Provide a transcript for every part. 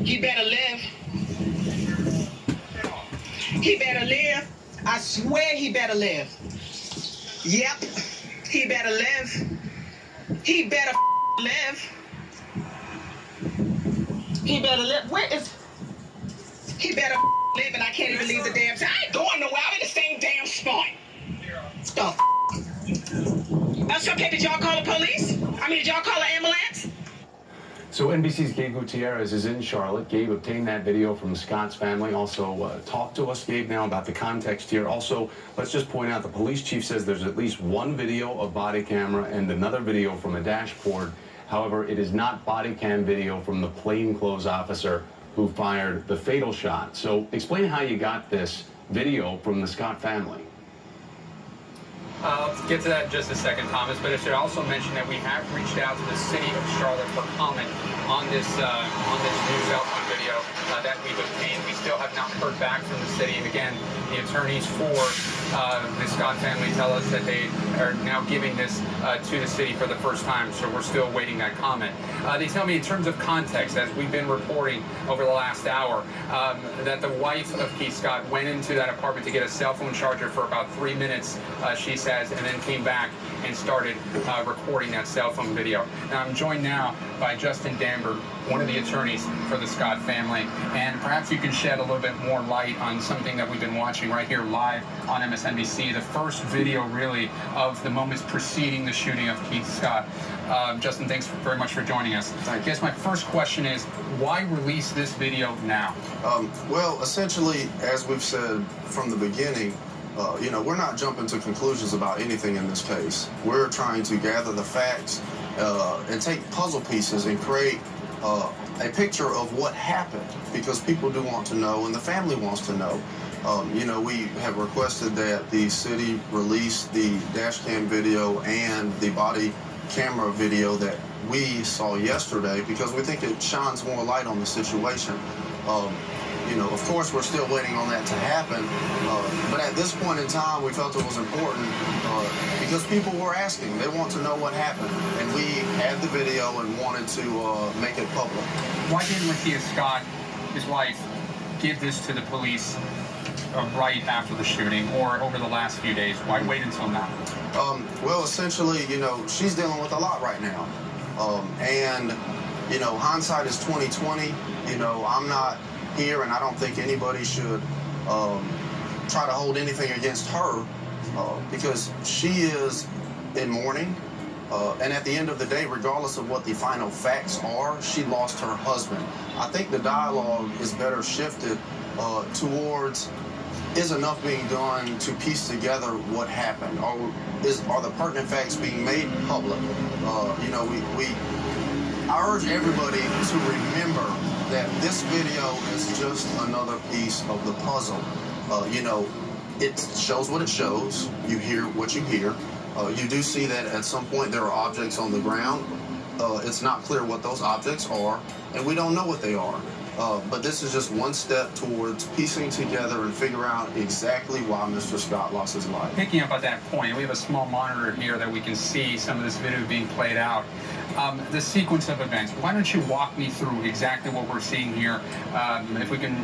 He better live. He better live. I swear he better live. Yep. He better live. He better live. He better live. Where is... He better live, and I can't even leave the damn... I ain't going nowhere. I'm in the same damn spot. Stuff. That's okay. Did y'all call the police? Did y'all call an ambulance? So NBC's Gabe Gutierrez is in Charlotte. Gabe obtained that video from Scott's family. Also, talk to us, Gabe, now about the context here. Also, let's just point out the police chief says there's at least one video of body camera and another video from a dashboard. However, it is not body cam video from the plainclothes officer who fired the fatal shot. So explain how you got this video from the Scott family. Let's get to that in just a second, Thomas, but I should also mention that we have reached out to the city of Charlotte for comment on this new cell phone video that we've obtained. We still have not heard back from the city, and again, the attorneys for the Scott family tell us that they are now giving this to the city for the first time, so we're still waiting that comment. They tell me in terms of context, as we've been reporting over the last hour, that the wife of Keith Scott went into that apartment to get a cell phone charger for about 3 minutes, she says, and then came back and started recording that cell phone video. Now, I'm joined now by Justin Danberg, one of the attorneys for the Scott family, and perhaps you can shed a little bit more light on something that we've been watching right here live on MSNBC, the first video really of the moments preceding the shooting of Keith Scott. Justin, thanks very much for joining us. I guess my first question is, why release this video now? Well, essentially, as we've said from the beginning, we're not jumping to conclusions about anything in this case. We're trying to gather the facts and take puzzle pieces and create a picture of what happened, because people do want to know and the family wants to know. We have requested that the city release the dash cam video and the body camera video that we saw yesterday, because we think it shines more light on the situation. Of course, we're still waiting on that to happen, but at this point in time, we felt it was important because people were asking. They want to know what happened, and we had the video and wanted to make it public. Why didn't Lakia Scott, his wife, give this to the police right after the shooting or over the last few days? Why wait until now? Well, essentially, she's dealing with a lot right now, and hindsight is 20/20. I'm not here, and I don't think anybody should try to hold anything against her because she is in mourning, and at the end of the day, regardless of what the final facts are, she lost her husband. I think the dialogue is better shifted towards, is enough being done to piece together what happened? Are the pertinent facts being made public? I urge everybody to remember that this video is just another piece of the puzzle. It shows what it shows. You hear what you hear. You do see that at some point there are objects on the ground. It's not clear what those objects are, and we don't know what they are. But this is just one step towards piecing together and figure out exactly why Mr. Scott lost his life. Picking up at that point, we have a small monitor here that we can see some of this video being played out. The sequence of events, why don't you walk me through exactly what we're seeing here? If we can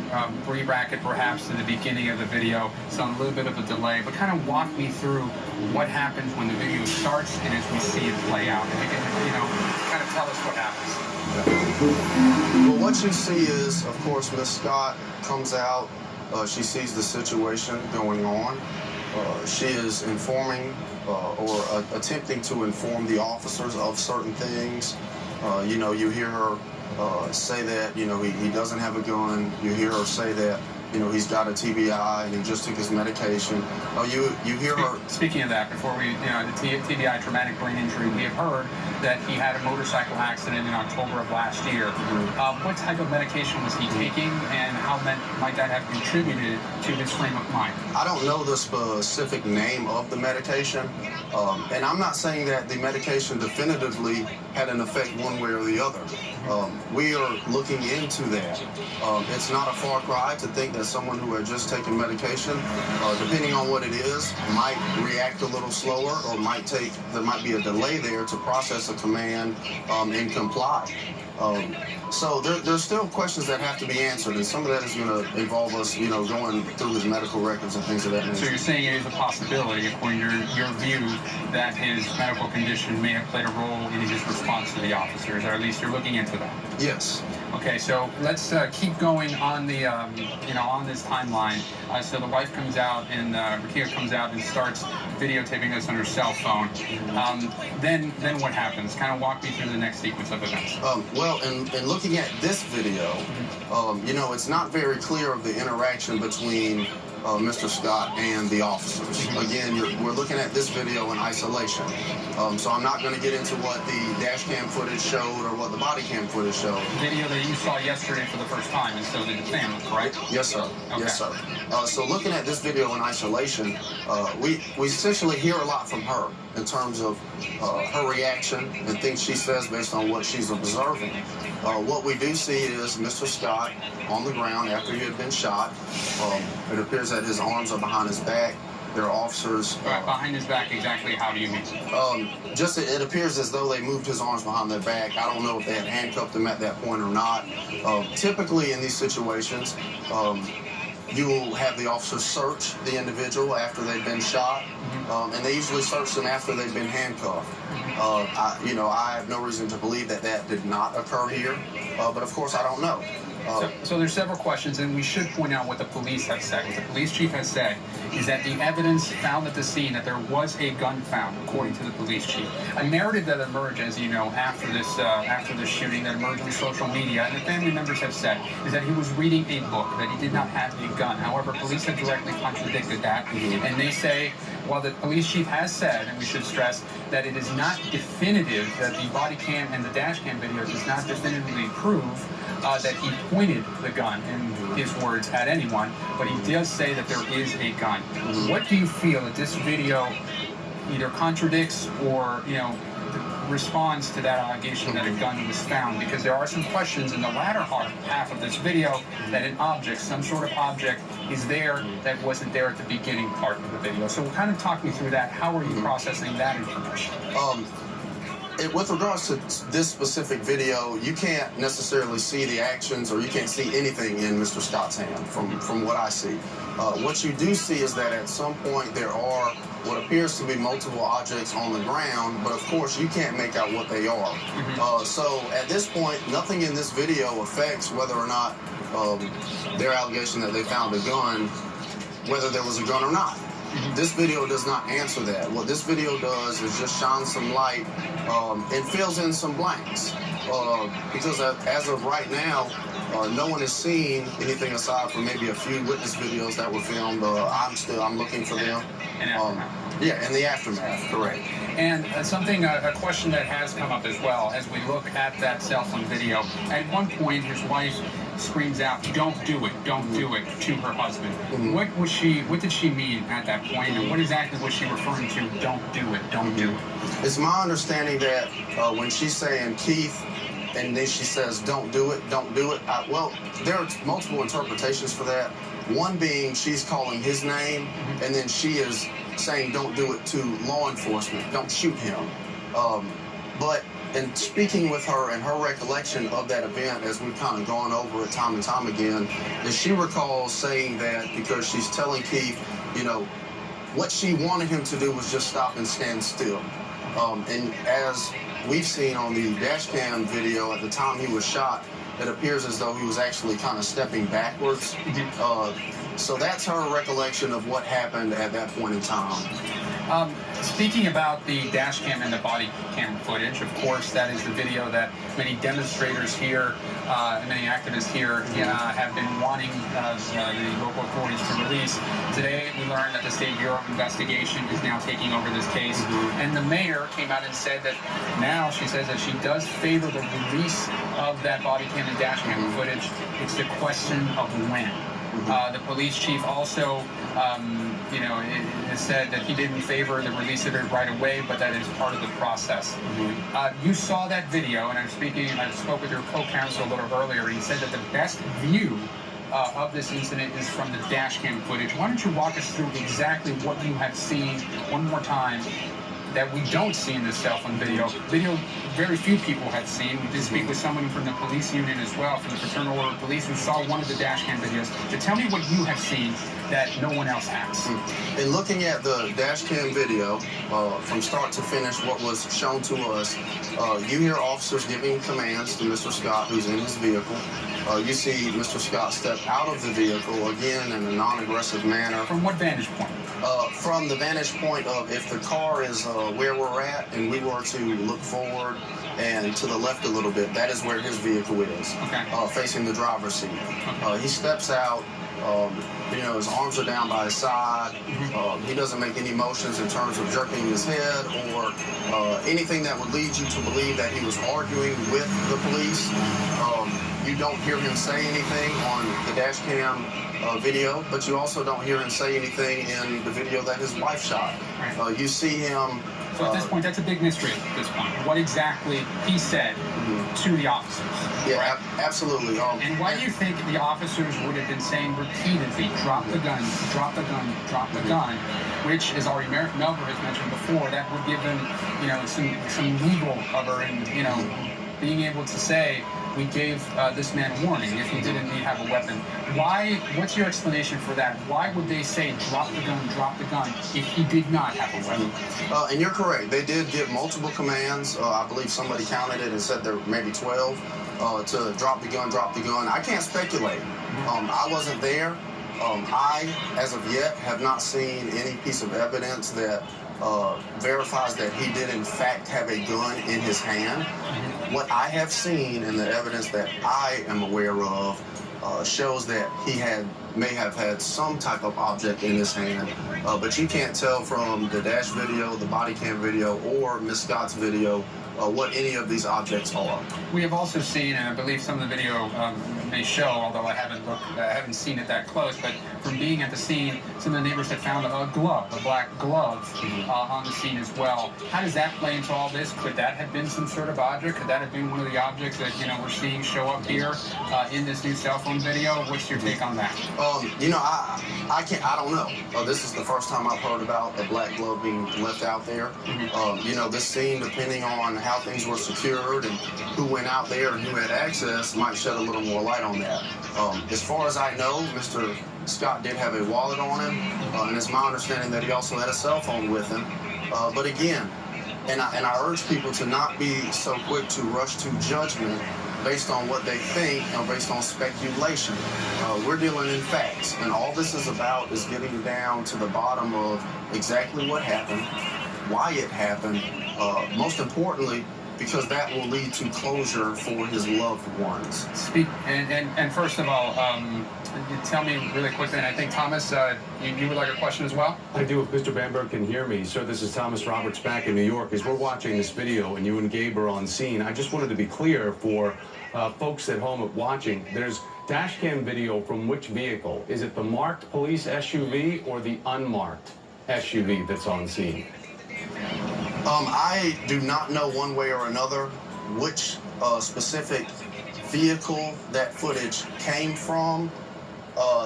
re-rack it perhaps to the beginning of the video, so a little bit of a delay, but kind of walk me through what happens when the video starts and as we see it play out. If you can, kind of tell us what happens. Well, what you see is, of course, Miss Scott comes out. She sees the situation going on. She is informing or attempting to inform the officers of certain things. You hear her say that, he doesn't have a gun. You hear her say that, he's got a TBI and he just took his medication. You hear her... Speaking of that, before we, the TBI, traumatic brain injury, we have heard that he had a motorcycle accident in October of last year. What type of medication was he taking, and how might that have contributed to his frame of mind? I don't know the specific name of the medication, and I'm not saying that the medication definitively had an effect one way or the other. We are looking into that. It's not a far cry to think that someone who had just taken medication, depending on what it is, might react a little slower, or there might be a delay there to process a command and comply. So there's still questions that have to be answered, and some of that is going to involve us, going through his medical records and things of that nature. So you're saying it is a possibility, according to your view, that his medical condition may have played a role in his response to the officers, or at least you're looking into that? Yes. Okay, so let's keep going on the, on this timeline. So the wife comes out, and Rakia comes out and starts videotaping this on her cell phone. Then what happens? Kind of walk me through the next sequence of events. Well, in looking at this video, it's not very clear of the interaction between Mr. Scott and the officers. Again, we're looking at this video in isolation. So I'm not going to get into what the dash cam footage showed or what the body cam footage showed. Video that you saw yesterday for the first time, and so did the family, correct? Yes, sir. Okay. Yes, sir. So looking at this video in isolation, we essentially hear a lot from her in terms of her reaction and things she says based on what she's observing. What we do see is Mr. Scott on the ground after he had been shot. It appears that his arms are behind his back. There are officers. Behind his back, exactly how do you mean? Just it appears as though they moved his arms behind their back. I don't know if they had handcuffed him at that point or not. Typically in these situations, you will have the officers search the individual after they've been shot, and they usually search them after they've been handcuffed. I have no reason to believe that did not occur here, but of course I don't know. So there's several questions, and we should point out what the police have said. What the police chief has said is that the evidence found at the scene that there was a gun found, according to the police chief. A narrative that emerged, as you know, after this shooting that emerged on social media, and the family members have said, is that he was reading a book, that he did not have a gun. However, police have directly contradicted that, and they say, while the police chief has said, and we should stress, that it is not definitive, that the body cam and the dash cam video does not definitively prove that he pointed the gun, in his words, at anyone, but he does say that there is a gun. What do you feel that this video either contradicts or, responds to that allegation that a gun was found? Because there are some questions in the latter half of this video that an object, some sort of object, is there that wasn't there at the beginning part of the video. So kind of talk me through that. How are you processing that information? With regards to this specific video, you can't necessarily see the actions, or you can't see anything in Mr. Scott's hand from what I see. What you do see is that at some point there are what appears to be multiple objects on the ground, but of course you can't make out what they are. So at this point, nothing in this video affects whether or not their allegation that they found a gun, whether there was a gun or not. This video does not answer that. What this video does is just shine some light and fills in some blanks. Because as of right now, no one has seen anything aside from maybe a few witness videos that were filmed. I'm looking for them. Yeah, in the aftermath, correct. And a question that has come up as well, as we look at that cell phone video, at one point his wife screams out, "Don't do it, don't do it," to her husband. What did she mean at that point, and what exactly was she referring to, "Don't do it, don't do it"? It's my understanding that when she's saying Keith, and then she says, "Don't do it, don't do it," well, there are multiple interpretations for that. One being she's calling his name, and then she is saying, "Don't do it" to law enforcement, "Don't shoot him." But in speaking with her and her recollection of that event, as we've kind of gone over it time and time again, is she recalls saying that because she's telling Keith, what she wanted him to do was just stop and stand still. And as we've seen on the dash cam video, at the time he was shot, it appears as though he was actually kind of stepping backwards. So that's her recollection of what happened at that point in time. Speaking about the dash cam and the body cam footage, of course, that is the video that many demonstrators here and many activists here have been wanting the local authorities to release. Today, we learned that the State Bureau of Investigation is now taking over this case, and the mayor came out and said that now she says that she does favor the release of that body cam and dash cam footage. It's the question of when. The police chief also, has said that he didn't favor the release of it right away, but that is part of the process. You saw that video, and I spoke with your co-counsel a little earlier, and he said that the best view of this incident is from the dash cam footage. Why don't you walk us through exactly what you have seen one more time that we don't see in this cell phone video. Video very few people had seen. We did speak with someone from the police union as well, from the Fraternal Order of Police, who saw one of the dash cam videos. To tell me what you have seen that no one else has. In looking at the dash cam video, from start to finish, what was shown to us, you hear officers giving commands to Mr. Scott, who's in his vehicle. You see Mr. Scott step out of the vehicle, again, in a non-aggressive manner. From what vantage point? From the vantage point of if the car is where we're at and we were to look forward and to the left a little bit, that is where his vehicle is, okay. Facing the driver's seat. He steps out. You know, his arms are down by his side. He doesn't make any motions in terms of jerking his head or anything that would lead you to believe that he was arguing with the police. You don't hear him say anything on the dash cam video, but you also don't hear him say anything in the video that his wife shot. You see him... So at this point, that's a big mystery at this point. What exactly he said to the officers. Yeah, right? Absolutely. And why do you think the officers would have been saying repeatedly, drop the gun, drop the gun, drop the gun, which, as Ari Melver has mentioned before, that would give them, you know, some legal cover and, you know, being able to say, we gave this man a warning if he didn't indeed have a weapon. Why? What's your explanation for that? Why would they say drop the gun if he did not have a weapon? And you're correct. They did give multiple commands. I believe somebody counted it and said there were maybe 12 to drop the gun, drop the gun. I can't speculate. I wasn't there. I, as of yet, have not seen any piece of evidence that verifies that he did in fact have a gun in his hand. What I have seen and the evidence that I am aware of shows that he may have had some type of object in his hand, but you can't tell from the dash video, the body cam video, or Miss Scott's video what any of these objects are. We have also seen, and I believe some of the video may show, although I haven't seen it that close, but from being at the scene, some of the neighbors had found a glove, a black glove, on the scene as well. How does that play into all this? Could that have been some sort of object? Could that have been one of the objects that, you know, we're seeing show up here in this new cell phone video? What's your take on that? You know, I don't know. This is the first time I've heard about a black glove being left out there. You know, this scene, depending on how things were secured and who went out there and who had access, might shed a little more light on that. As far as I know, Mr. Scott did have a wallet on him, and it's my understanding that he also had a cell phone with him. But again, and I urge people to not be so quick to rush to judgment based on what they think or based on speculation. We're dealing in facts, and all this is about is getting down to the bottom of exactly what happened, why it happened, most importantly, because that will lead to closure for his loved ones. And first of all, tell me really quickly, and I think, Thomas, you would like a question as well? I do, if Mr. Bamberg can hear me. Sir, this is Thomas Roberts back in New York. As we're watching this video and you and Gabe are on scene, I just wanted to be clear for folks at home watching. There's dash cam video from which vehicle? Is it the marked police SUV or the unmarked SUV that's on scene? I do not know one way or another which specific vehicle that footage came from.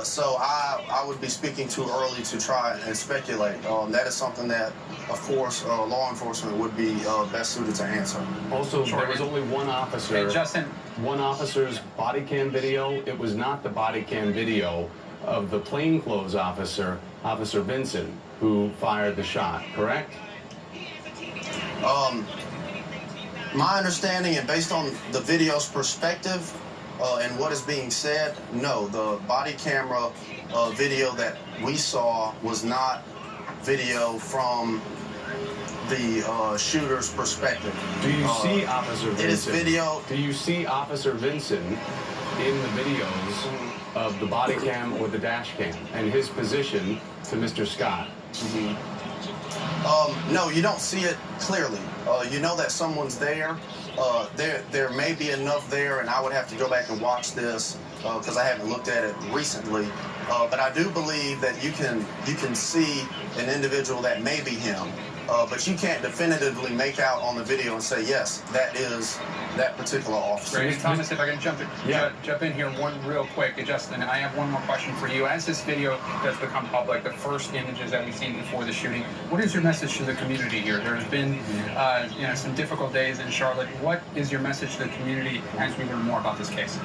So I would be speaking too early to try and speculate. That is something that, of course, law enforcement would be best suited to answer. Also, there was only one officer. Hey, Justin. One officer's body cam video. It was not the body cam video of the plainclothes officer, Officer Vincent, who fired the shot, correct? My understanding, and based on the video's perspective and what is being said, no, the body camera video that we saw was not video from the shooter's perspective. Do you see Officer Vincent? It is video. Do you see Officer Vincent in the videos of the body cam or the dash cam and his position to Mr. Scott? No, you don't see it clearly. You know that someone's there. There may be enough there, and I would have to go back and watch this because I haven't looked at it recently. But I do believe that you can see an individual that may be him but you can't definitively make out on the video and say, yes, that is that particular officer. Great. Thomas, if I can jump in here one real quick. Justin, I have one more question for you. As this video does become public, the first images that we've seen before the shooting, what is your message to the community here? There has been some difficult days in Charlotte. What is your message to the community as we learn more about this case?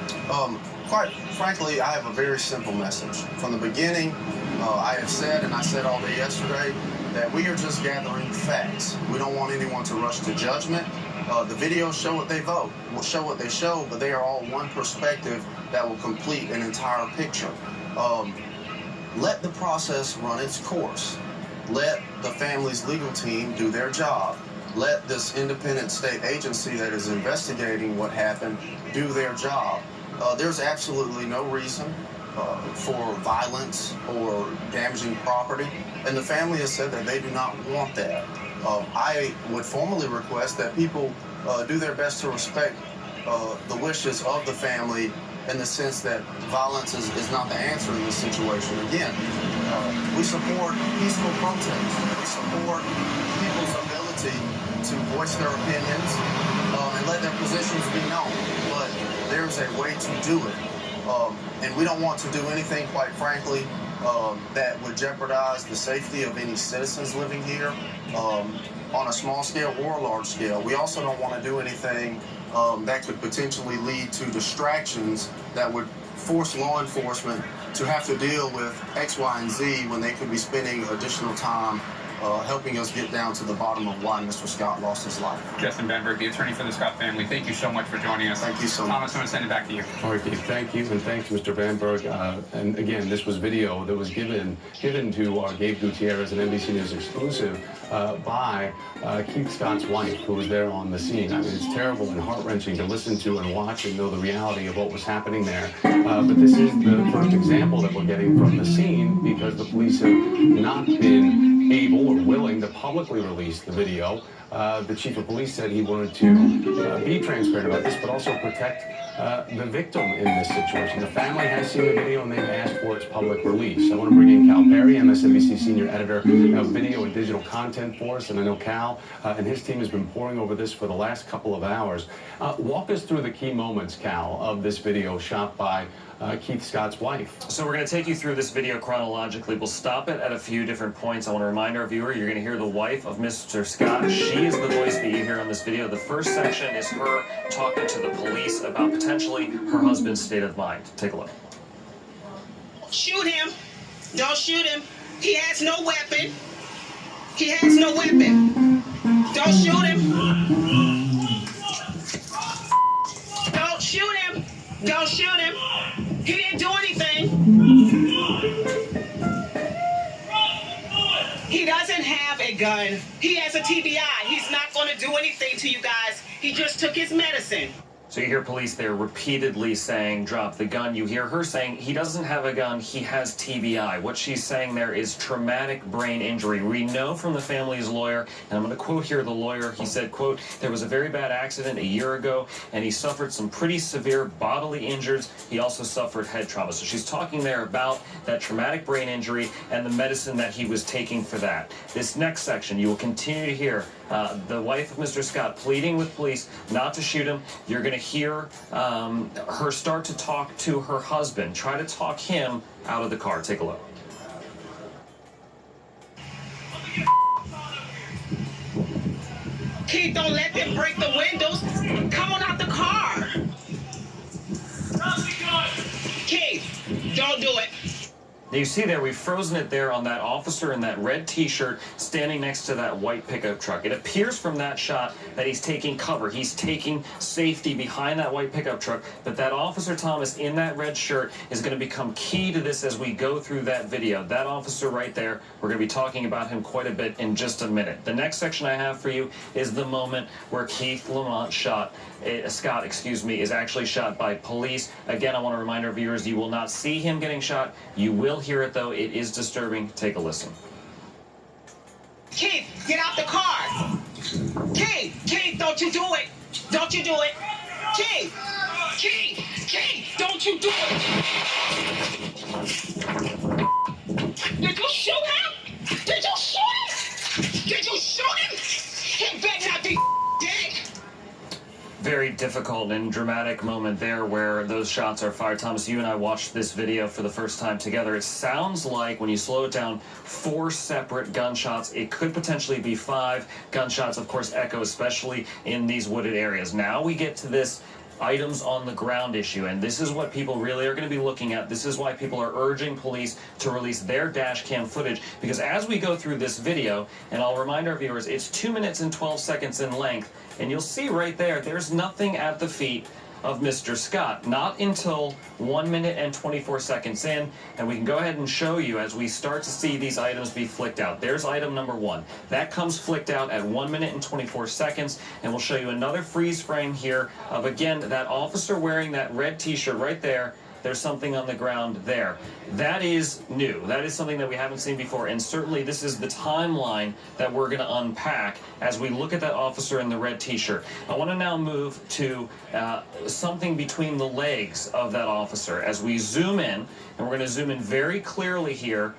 Quite frankly, I have a very simple message. From the beginning, I have said, and I said all day yesterday, that we are just gathering facts. We don't want anyone to rush to judgment. The videos show what they vote, will show what they show, but they are all one perspective that will complete an entire picture. Let the process run its course. Let the family's legal team do their job. Let this independent state agency that is investigating what happened do their job. There's absolutely no reason for violence or damaging property, and the family has said that they do not want that. I would formally request that people do their best to respect the wishes of the family in the sense that violence is not the answer in this situation. Again, we support peaceful protests. We support people's ability to voice their opinions and let their positions be known. But there's a way to do it. And we don't want to do anything, quite frankly, that would jeopardize the safety of any citizens living here on a small scale or a large scale. We also don't want to do anything that could potentially lead to distractions that would force law enforcement to have to deal with X, Y, and Z when they could be spending additional time helping us get down to the bottom of why Mr. Scott lost his life. Justin Benberg, the attorney for the Scott family, thank you so much for joining us. Thank you so much. Thomas, I'm going to send it back to you. All right, Keith, thank you, and thanks, Mr. Benberg. And again, this was video that was given to Gabe Gutierrez, an NBC News exclusive, by Keith Scott's wife, who was there on the scene. I mean, it's terrible and heart-wrenching to listen to and watch and know the reality of what was happening there. But this is the first example that we're getting from the scene because the police have not been able or willing to publicly release the video. The chief of police said he wanted to be transparent about this, but also protect the victim in this situation. The family has seen the video and they've asked for its public release. I want to bring in Cal Perry, MSNBC senior editor of video and digital content for us, and I know Cal and his team has been poring over this for the last couple of hours. Walk us through the key moments, Cal, of this video shot by Keith Scott's wife. So we're going to take you through this video chronologically. We'll stop it at a few different points. I want to remind our viewer, you're going to hear the wife of Mr. Scott. She is the voice that you hear on this video. The first section is her talking to the police about potentially her husband's state of mind. Take a look. Shoot him. Don't shoot him. He has no weapon. He has no weapon. Don't shoot him. Don't shoot him. Don't shoot him. He didn't do anything. He doesn't have a gun. He has a TBI. He's not going to do anything to you guys. He just took his medicine. So you hear police there repeatedly saying, drop the gun. You hear her saying, he doesn't have a gun, he has TBI. What she's saying there is traumatic brain injury. We know from the family's lawyer, and I'm going to quote here the lawyer, he said, quote, there was a very bad accident a year ago, and he suffered some pretty severe bodily injuries. He also suffered head trauma. So she's talking there about that traumatic brain injury and the medicine that he was taking for that. This next section, you will continue to hear the wife of Mr. Scott pleading with police not to shoot him. You're going to hear her start to talk to her husband, try to talk him out of the car. Take a look. Keith, don't let them break the windows. Come on out the car. Keith, don't do it. Now you see there, we've frozen it there on that officer in that red t-shirt standing next to that white pickup truck. It appears from that shot that he's taking cover. He's taking safety behind that white pickup truck. But that officer, Thomas, in that red shirt is going to become key to this as we go through that video. That officer right there, we're going to be talking about him quite a bit in just a minute. The next section I have for you is the moment where Keith Lamont Scott, is actually shot by police. Again, I want to remind our viewers, you will not see him getting shot. You will hear it, though. It is disturbing. Take a listen. Keith, get out the car. Keith, don't you do it. Don't you do it. Keith, don't you do it. Did you shoot him? Did you shoot him? Did you shoot him? difficult and dramatic moment there where those shots are fired. Thomas, you and I watched this video for the first time together. It sounds like, when you slow it down, 4 separate gunshots. It could potentially be 5 gunshots. Of course, echo, especially in these wooded areas. Now we get to this items on the ground issue, and this is what people really are going to be looking at. This is why people are urging police to release their dash cam footage, because as we go through this video, and I'll remind our viewers, it's 2 minutes and 12 seconds in length, and you'll see right there, there's nothing at the feet of Mr. Scott, not until 1 minute and 24 seconds in, and we can go ahead and show you as we start to see these items be flicked out. There's item number 1. That comes flicked out at 1 minute and 24 seconds, and we'll show you another freeze frame here of, again, that officer wearing that red t-shirt right there. There's something on the ground there. That is new. That is something that we haven't seen before, and certainly this is the timeline that we're going to unpack as we look at that officer in the red t-shirt. I want to now move to something between the legs of that officer as we zoom in, and we're going to zoom in very clearly here.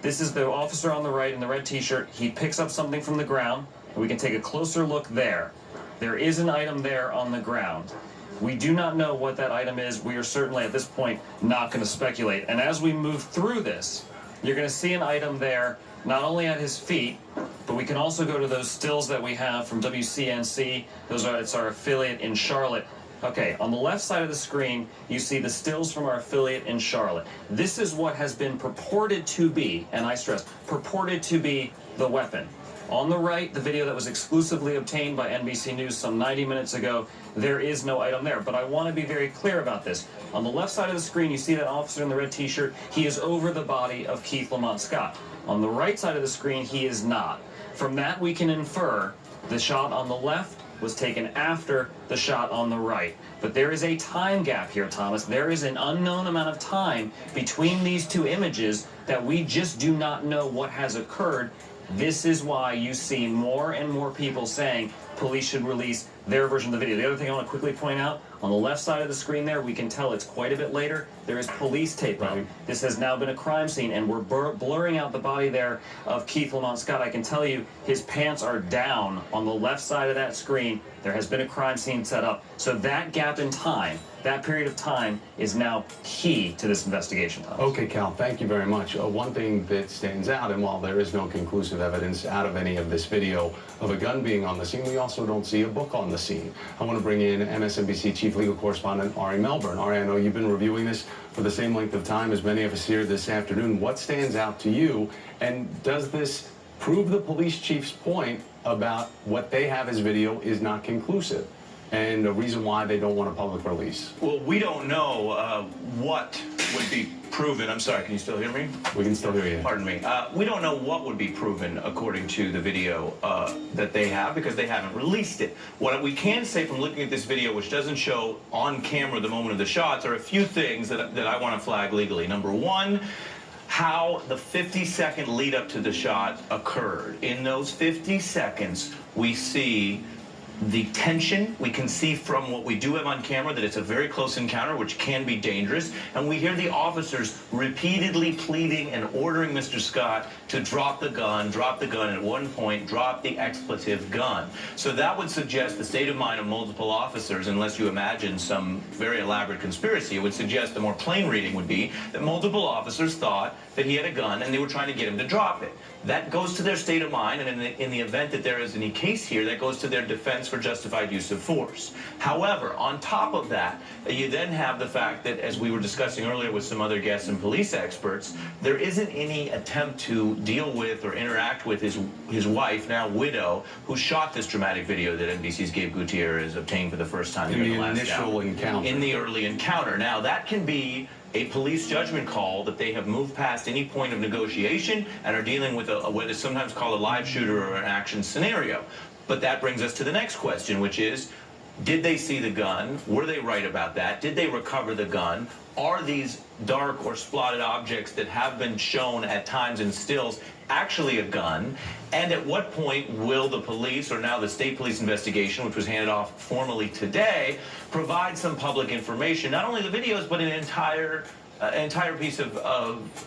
This is the officer on the right in the red t-shirt. He picks up something from the ground, and we can take a closer look there. There is an item there on the ground. We do not know what that item is. We are certainly at this point not going to speculate. And as we move through this, you're going to see an item there, not only at his feet, but we can also go to those stills that we have from WCNC. It's our affiliate in Charlotte. Okay, on the left side of the screen, you see the stills from our affiliate in Charlotte. This is what has been purported to be, and I stress, purported to be the weapon. On the right, the video that was exclusively obtained by NBC News some 90 minutes ago, there is no item there. But I want to be very clear about this. On the left side of the screen, you see that officer in the red t-shirt. He is over the body of Keith Lamont Scott. On the right side of the screen, he is not. From that, we can infer the shot on the left was taken after the shot on the right. But there is a time gap here, Thomas. There is an unknown amount of time between these two images that we just do not know what has occurred. This is why you see more and more people saying police should release their version of the video. The other thing I want to quickly point out, on the left side of the screen there, we can tell it's quite a bit later. There is police tape up. This has now been a crime scene, and we're blurring out the body there of Keith Lamont Scott. I can tell you his pants are down on the left side of that screen. There has been a crime scene set up. So that gap in time, that period of time, is now key to this investigation, Thomas. Okay, Cal, thank you very much. One thing that stands out, and while there is no conclusive evidence out of any of this video of a gun being on the scene, we also don't see a book on the scene. I want to bring in MSNBC Chief Legal Correspondent Ari Melbourne. Ari, I know you've been reviewing this for the same length of time as many of us here this afternoon. What stands out to you, and does this prove the police chief's point about what they have as video is not conclusive, and a reason why they don't want a public release? Well, we don't know what would be proven. I'm sorry, can you still hear me? We can still hear you. Pardon me. We don't know what would be proven according to the video that they have, because they haven't released it. What we can say from looking at this video, which doesn't show on camera the moment of the shots, are a few things that I want to flag legally. Number one, how the 50-second lead up to the shot occurred. In those 50 seconds, we see the tension. We can see from what we do have on camera that it's a very close encounter, which can be dangerous. And we hear the officers repeatedly pleading and ordering Mr. Scott to drop the gun, and at one point drop the expletive gun. So that would suggest the state of mind of multiple officers, unless you imagine some very elaborate conspiracy. It would suggest the more plain reading would be that multiple officers thought that he had a gun and they were trying to get him to drop it. That goes to their state of mind, and in the event that there is any case here, that goes to their defense for justified use of force. However, on top of that, you then have the fact that, as we were discussing earlier with some other guests and police experts, there isn't any attempt to deal with or interact with his wife, now widow, who shot this dramatic video that NBC's Gabe Gutierrez obtained for the first time in the initial encounter. In the early encounter. Now, that can be a police judgment call that they have moved past any point of negotiation and are dealing with what is sometimes called a live shooter or an action scenario. But that brings us to the next question, which is, did they see the gun? Were they right about that? Did they recover the gun? Are these dark or spotted objects that have been shown at times in stills actually a gun? And at what point will the police, or now the state police investigation, which was handed off formally today, provide some public information, not only the videos, but an entire piece of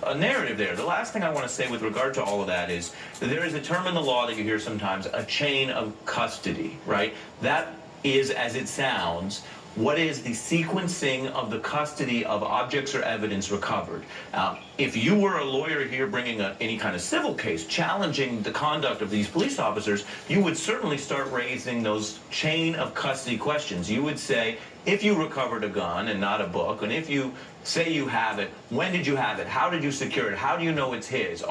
a narrative there. The last thing I want to say with regard to all of that is that there is a term in the law that you hear sometimes, a chain of custody, right? That is, as it sounds, what is the sequencing of the custody of objects or evidence recovered? If you were a lawyer here bringing any kind of civil case challenging the conduct of these police officers, you would certainly start raising those chain of custody questions. You would say, if you recovered a gun and not a book, and if you say you have it, when did you have it? How did you secure it? How do you know it's his?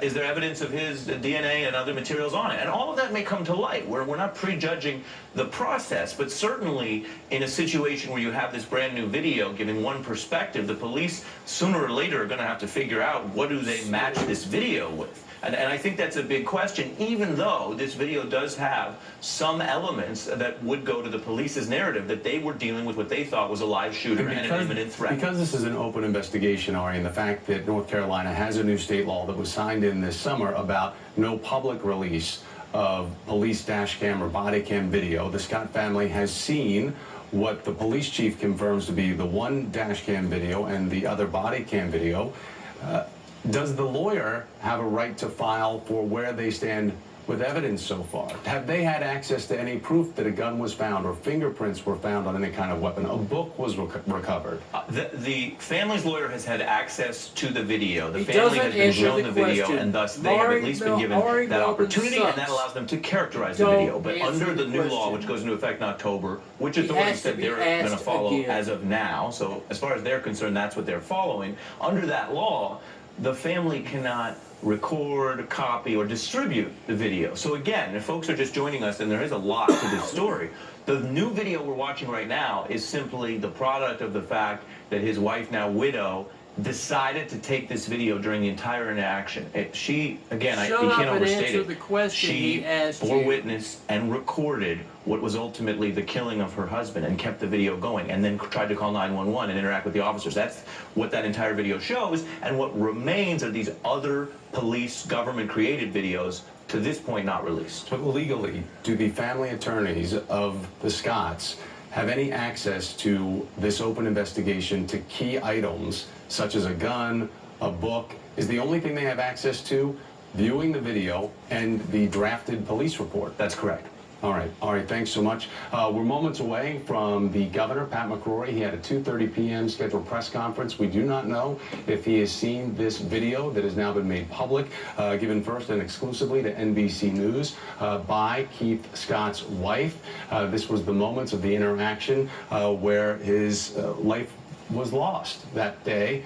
Is there evidence of his DNA and other materials on it? And all of that may come to light. We're not prejudging the process, but certainly in a situation where you have this brand new video giving one perspective, the police sooner or later are going to have to figure out what do they match this video with. And I think that's a big question, even though this video does have some elements that would go to the police's narrative that they were dealing with what they thought was a live shooter and an imminent threat. Because this is an open investigation, Ari, and the fact that North Carolina has a new state law that was signed in this summer about no public release of police dash cam or body cam video, the Scott family has seen what the police chief confirms to be the one dash cam video and the other body cam video. Does the lawyer have a right to file for where they stand with evidence so far? Have they had access to any proof that a gun was found or fingerprints were found on any kind of weapon? A book was recovered. The family's lawyer has had access to the video. The family has been shown the video, and thus they have at least been given that opportunity, and that allows them to characterize the video. But under the new law, which goes into effect in October, which authorities said they're going to follow as of now, so as far as they're concerned, that's what they're following. Under that law, the family cannot record, copy, or distribute the video. So again, if folks are just joining us, and there is a lot to this story, the new video we're watching right now is simply the product of the fact that his wife, now widow, decided to take this video during the entire interaction. She, again, you can't overstate it. She bore witness and recorded what was ultimately the killing of her husband and kept the video going, and then tried to call 911 and interact with the officers. That's what that entire video shows, and what remains are these other police government-created videos, to this point not released. But legally, do the family attorneys of the Scotts have any access to this open investigation to key items such as a gun, a book? Is the only thing they have access to viewing the video and the drafted police report? That's correct. All right, thanks so much. We're moments away from the governor, Pat McCrory. He had a 2:30 p.m. scheduled press conference. We do not know if he has seen this video that has now been made public, given first and exclusively to NBC News by Keith Scott's wife. This was the moments of the interaction where his life was lost that day,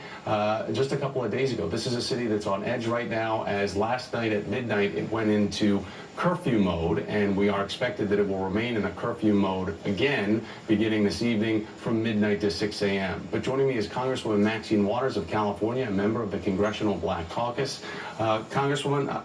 just a couple of days ago. This is a city that's on edge right now, as last night at midnight it went into curfew mode, and we are expected that it will remain in a curfew mode again beginning this evening from midnight to 6 a.m. But joining me is Congresswoman Maxine Waters of California, a member of the Congressional Black Caucus. Congresswoman,